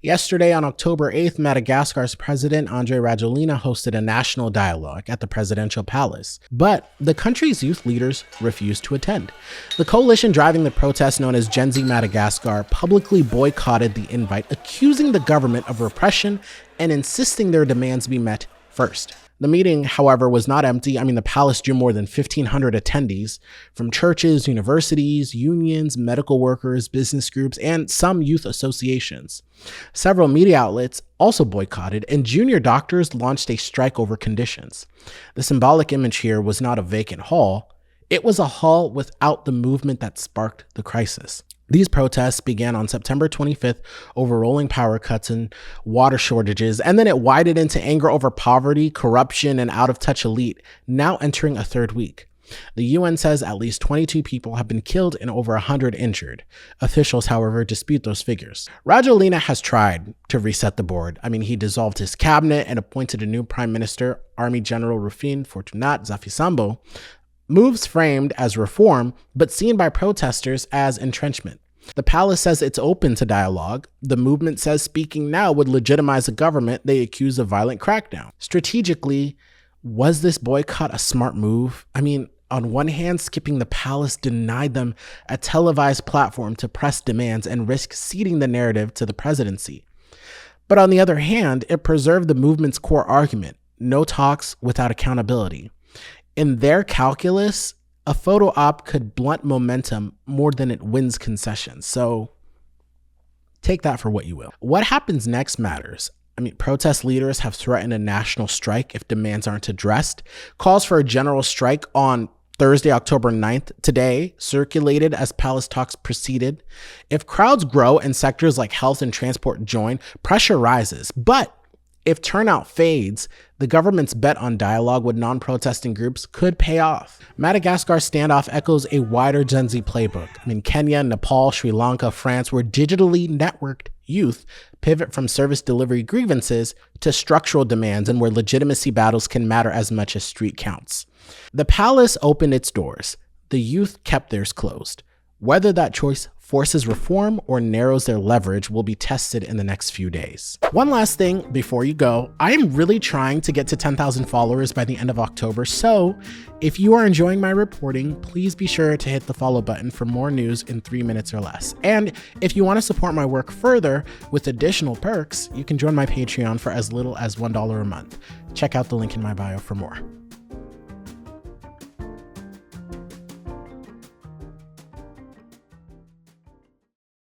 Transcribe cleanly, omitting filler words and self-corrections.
Yesterday, on October 8th, Madagascar's President Andry Rajoelina hosted a national dialogue at the presidential palace, but the country's youth leaders refused to attend. The coalition driving the protest, known as Gen Z Madagascar, publicly boycotted the invite, accusing the government of repression and insisting their demands be met first. The meeting, however, was not empty. The palace drew more than 1,500 attendees from churches, universities, unions, medical workers, business groups, and some youth associations. Several media outlets also boycotted, and junior doctors launched a strike over conditions. The symbolic image here was not a vacant hall. It was a hall without the movement that sparked the crisis. These protests began on September 25th over rolling power cuts and water shortages, and then it widened into anger over poverty, corruption, and out-of-touch elite, now entering a third week. The UN says at least 22 people have been killed and over 100 injured. Officials, however, dispute those figures. Rajoelina has tried to reset the board. He dissolved his cabinet and appointed a new prime minister, Army General Rufin Fortunat Zafisambo. Moves framed as reform, but seen by protesters as entrenchment. The palace says it's open to dialogue. The movement says speaking now would legitimize a government they accuse of violent crackdown. Strategically, was this boycott a smart move? On one hand, skipping the palace denied them a televised platform to press demands and risk ceding the narrative to the presidency. But on the other hand, it preserved the movement's core argument: no talks without accountability. In their calculus, a photo op could blunt momentum more than it wins concessions. So take that for what you will. What happens next matters. Protest leaders have threatened a national strike if demands aren't addressed. Calls for a general strike on Thursday, October 9th, today, circulated as palace talks proceeded. If crowds grow and sectors like health and transport join, pressure rises. But if turnout fades, the government's bet on dialogue with non-protesting groups could pay off. Madagascar's standoff echoes a wider Gen Z playbook. Kenya, Nepal, Sri Lanka, France, where digitally networked youth pivot from service delivery grievances to structural demands, and where legitimacy battles can matter as much as street counts. The palace opened its doors. The youth kept theirs closed. Whether that choice forces reform or narrows their leverage will be tested in the next few days. One last thing before you go, I am really trying to get to 10,000 followers by the end of October, so if you are enjoying my reporting, please be sure to hit the follow button for more news in 3 minutes or less. And if you want to support my work further with additional perks, you can join my Patreon for as little as $1 a month. Check out the link in my bio for more.